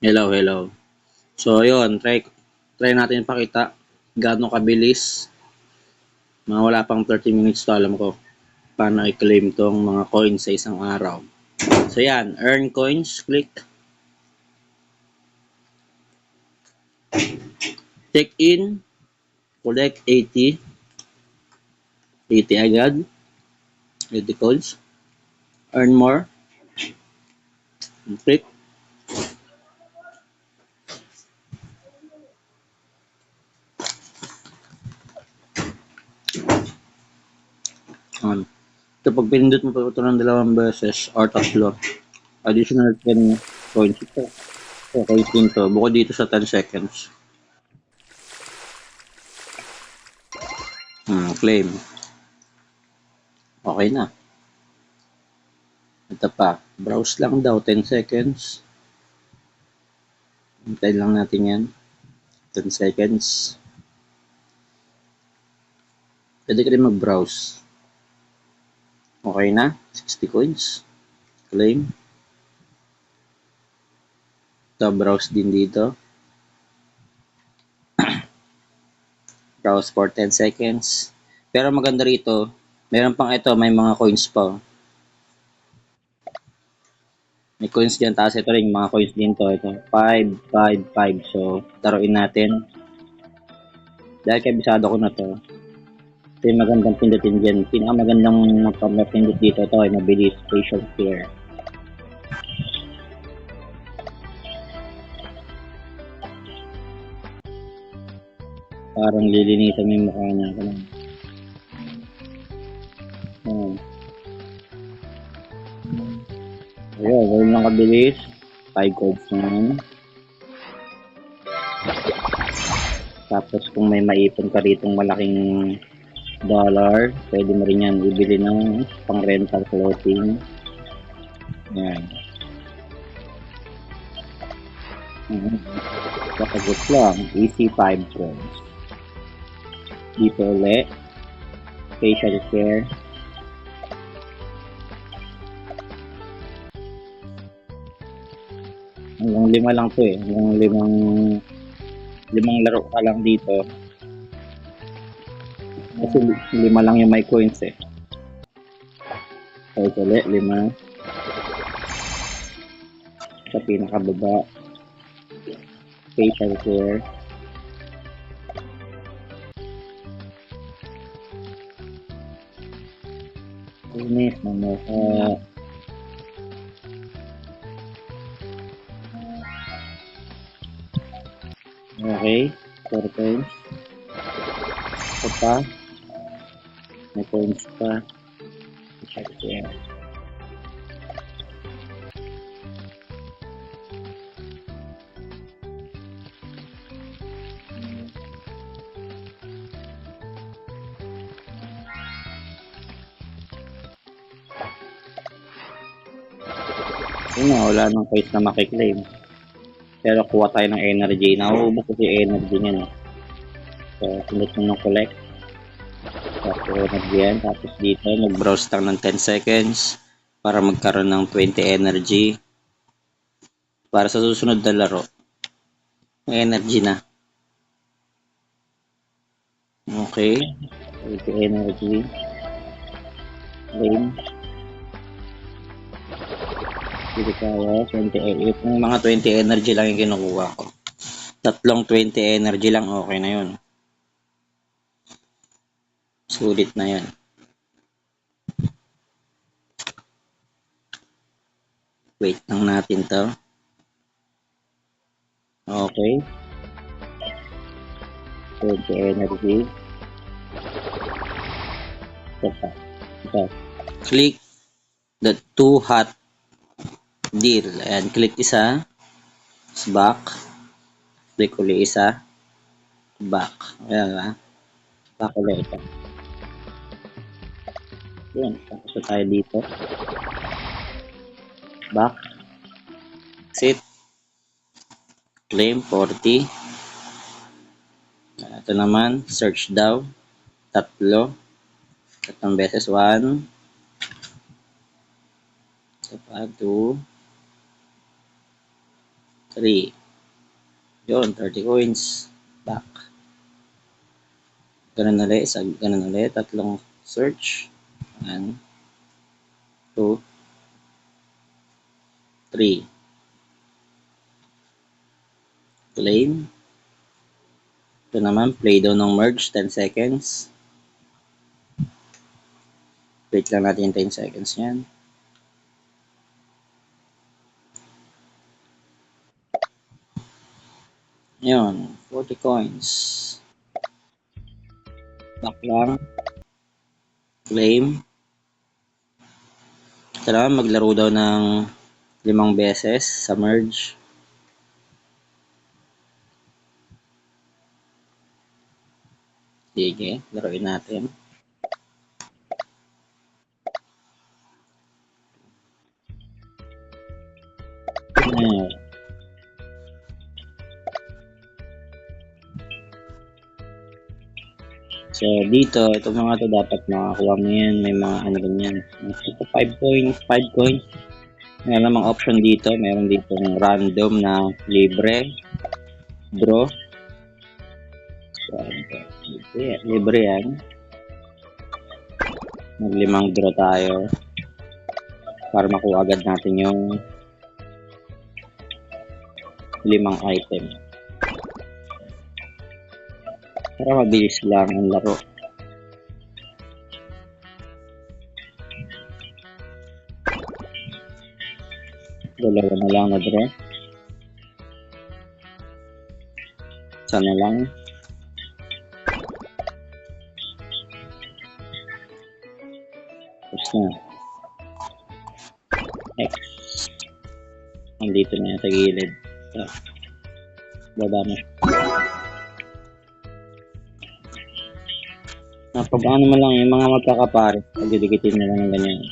Hello, hello. So, ayun, try natin pakita gaano kabilis. Mga wala pang 30 minutes to alam ko paano i-claim tong mga coins sa isang araw. So, yan. Earn coins. Click. Check in. Collect 80. 80 agad. 80 coins. Earn more. Click. On. So, pag pinindot mo pa ito ng dalawang beses or tatlo, additional 10 coins ito. So, coins din to. Bukod dito sa 10 seconds. Claim. Okay na. Ito pa. Browse lang daw. 10 seconds. Hintayin lang natin yan. 10 seconds. Pwede ka rin mag-browse. Okay na. 60 coins. Claim. Ito, browse din dito. Browse for 10 seconds. Pero maganda rito, meron pang ito, may mga coins pa. May coins dyan, taas ito rin, mga coins din to. Ito, 5, 5, 5. So, taruin natin. Dahil kabisado ko na to, ito yung magandang pindutin dyan. Pinakamagandang pindot dito, ito ay mabilis, facial care. Parang lilinisan mo yung mukha niya. Ayan. Ayun, gawin lang kabilis. 5 codes na yan. Tapos kung may maipon ka ritong malaking dollar, pwede mo rin yan ibili ng pang rental clothing. Yan. Kakagot lang. Easy 5 coins. Dito ulit. Facial care. Hanggang 5 lang to eh. Hanggang limang laro ka lang dito. Kasi 5 lang yung may coins eh. So ulit, 5. Sa pinakababa. Facial care. Inis na mukha. Okay. 4 coins. Ito pa. May coins pa. Check yan. Yun na, wala nang coins na makiklaim. Pero kuha tayo ng energy. Nauubos kasi energy niya no. So, sunod mo ng collect. Tapos yan. Tapos dito, mag-browse lang ng 10 seconds para magkaroon ng 20 energy. Para sa susunod na laro, may energy na. Okay. 20 energy. Claim. Dito tayo. 20, yung mga 20 energy lang yung kinukuha ko. Tatlong 20 energy lang, okay na yun. Sulit na yan. Wait lang natin to. Okay. 20 energy. Ito. Click the 2 hot deal. Ayan, click isa. Back. Click ulit isa. Back. Ayan ba? Back ulit ito. Ayan, tapos tayo dito. Back. Sit. Claim 40. Ito naman, search daw. Tatlong beses. 1. Ito pa, 2. 3. Yun, 30 coins. Back. Ganun ulit, ganun ulit. Tatlong search. 1, 2, 3. Claim. Ito naman, play daw ng merge, 10 seconds. Wait lang natin 10 seconds yan. Yun, 40 coins. Back lang. Claim. Ito naman, maglaro daw ng 5 beses sa merge. Sige, laruin natin. Ayan. So, dito, itong mga to dapat makakuha mo yan. May mga ano ganyan. 5 coins, 5 coins. Meron namang option dito. Meron ditong random na libre. Draw. So, libre yan. Mag-5 draw tayo. Para makuha agad natin yung 5 item. Para mabilis lang ang laro. Dalawa na lang na draw. Sana lang. Tapos na. X. Nandito na yan sa gilid. So, baba mo. Pag ano mo lang yung mga magkakapares, pagdidikitin mo lang ng ganyan.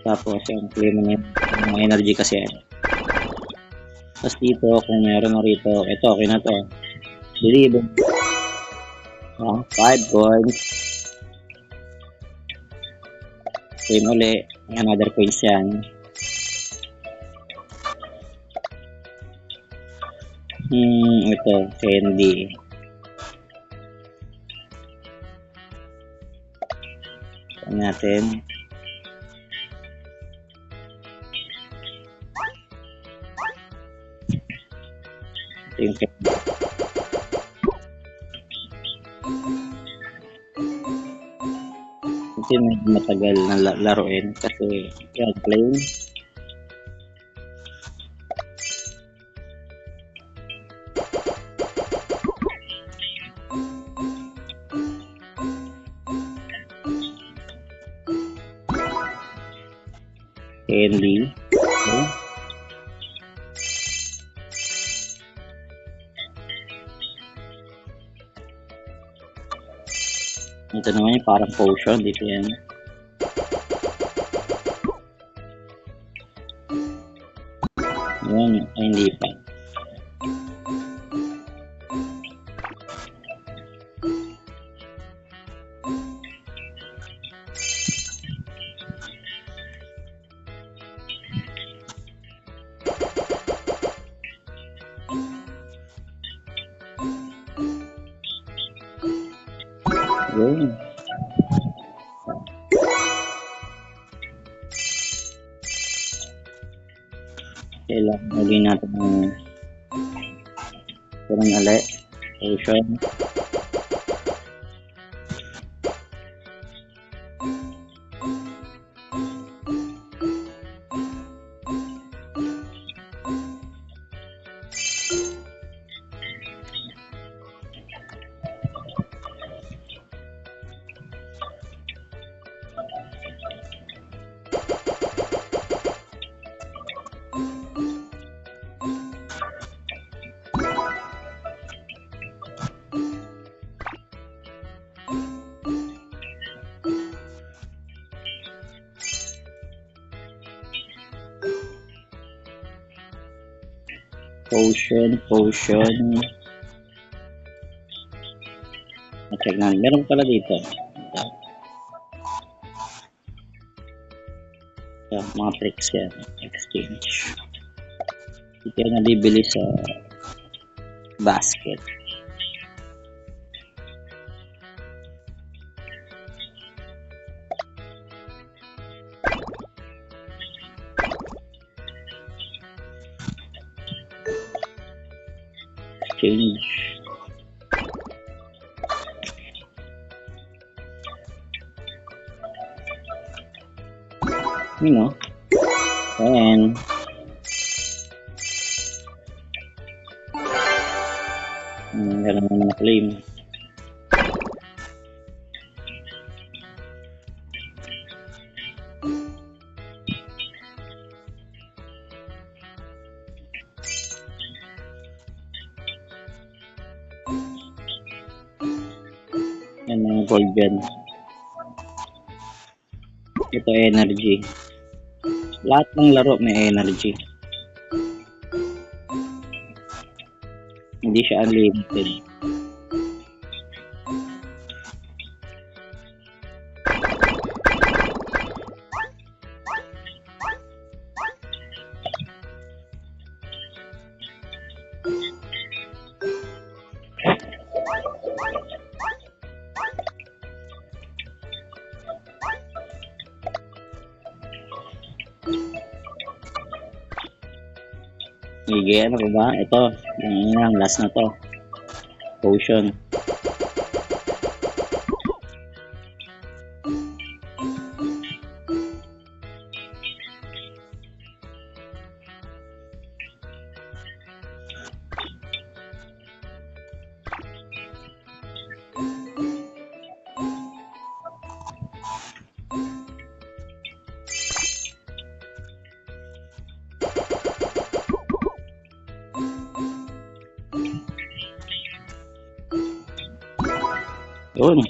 Tapos yung clear mo na yung mga energy kasi yan. Tapos dito, kung meron na rito, ito, okay na to. Deliver. 5 coins. Claim uli. Another coins yan. Ito, candy. Ito natin. Ito yung candy. Ito yung medyo matagal na laruin kasi yan, claim. Candy. Okay. Ito naman yung parang potion. Dito yan. Ayan. Ay, hindi pa. Yun. Kailangan uli natin ng parang ulit. Potion. Potion. Check na. Meron pala dito. Ito, mga tricks yan. Exchange. Kaya nabibili sa basket. Change. You know. And meron naman na claim. Yan ang gold yan. Ito energy. Lahat ng laro may energy. Hindi siya unlimited. Sige, ano ba ba? Ito, yung last na to. Potion. Yun.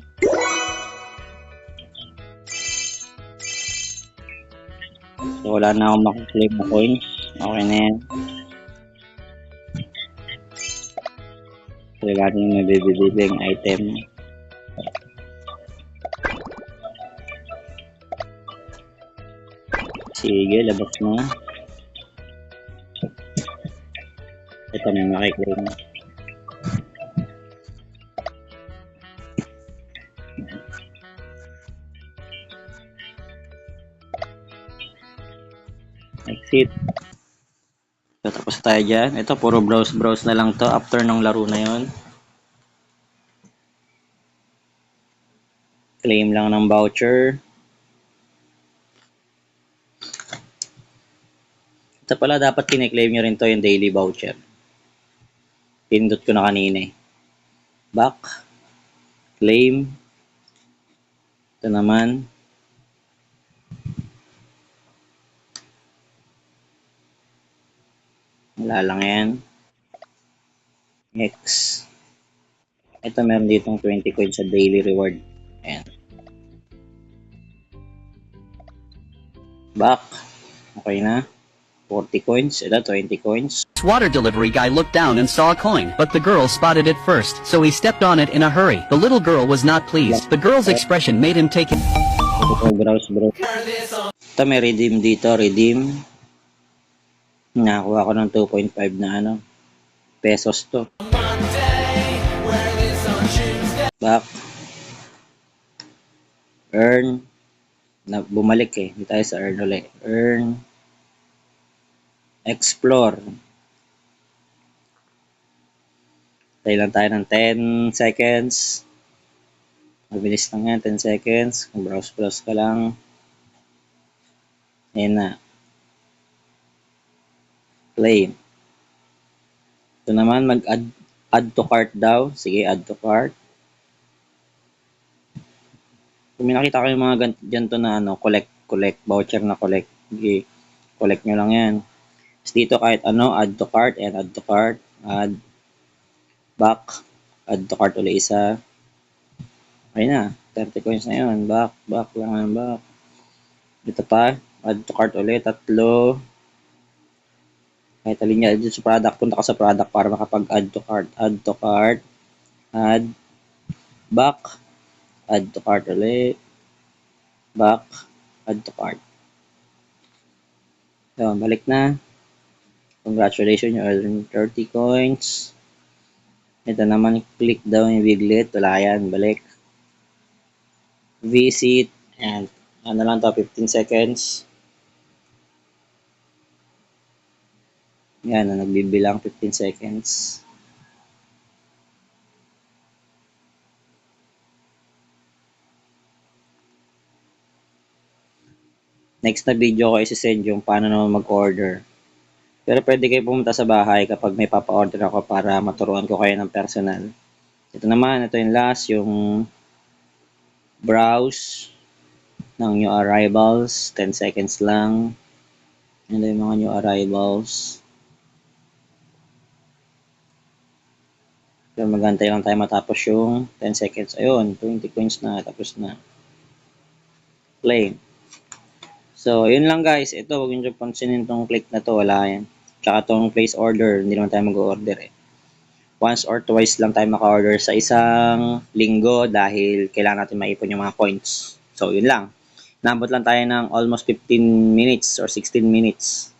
So, wala na akong makuklaim na coins. Okay na yan. So, wala na yung mabibili yung item. Sige, labas mo. Ito may makiklaim. Exit. So, tapos tayo dyan. Ito, puro browse na lang to after ng laro na yon. Claim lang ng voucher. Ito pala, dapat kine-claim nyo rin to yung daily voucher. Pindot ko na kanina eh. Back. Claim. Ito naman. Wala lang yan. X. Ito meron ditong 20 coins sa daily reward. Ayan. Back. Okay na. 40 coins. Ito, 20 coins. Water delivery guy looked down and saw a coin, but the girl spotted it first, so he stepped on it in a hurry. The little girl was not pleased. The girl's expression made him take it. Ito, browse. Ito, may redeem dito. Redeem. Nakakuha ko ng 2.5 na ano. Pesos to. Back. Earn. Bumalik eh. Hindi tayo sa earn ulit. Earn. Explore. Tayo lang tayo ng 10 seconds. Mabilis lang yan. 10 seconds. Kung browse ka lang. Ayan na. Claim. Ito naman, mag-add to cart daw. Sige, add to cart. Kung may nakita ko yung mga ganito na ano, collect, voucher na collect. Sige, collect nyo lang yan. Tapos dito kahit ano, add to cart, and add to cart, add, back, add to cart ulit isa. Okay na, 30 coins na yun. Back lang, back. Dito pa, add to cart ulit, 3. Kahit alin niya dito sa product, punta ka sa product para makapag-add to cart. Add to cart, add, back, add to cart ulit, back, add to cart. So, balik na. Congratulations, you earned 30 coins. Ito naman, click daw yung Wiglet. Wala yan, balik. Visit, and ano lang to, 15 seconds. Yan, nagbibilang 15 seconds. Next na video ko isi-send yung paano naman mag-order. Pero pwede kayo pumunta sa bahay kapag may papa-order ako para maturuan ko kayo ng personal. Ito naman, ito yung last, yung browse ng new arrivals. 10 seconds lang. Ito yung mga new arrivals. Pero magantay lang tayo matapos yung 10 seconds. Ayun, 20 coins na, tapos na. Claim. So, yun lang guys. Ito, huwag nyo pansinin tong click na to. Wala yan. Tsaka tong place order. Hindi naman tayo mag-order eh. Once or twice lang tayo maka-order sa isang linggo dahil kailangan natin maipon yung mga points. So, yun lang. Nabot lang tayo ng almost 15 minutes or 16 minutes.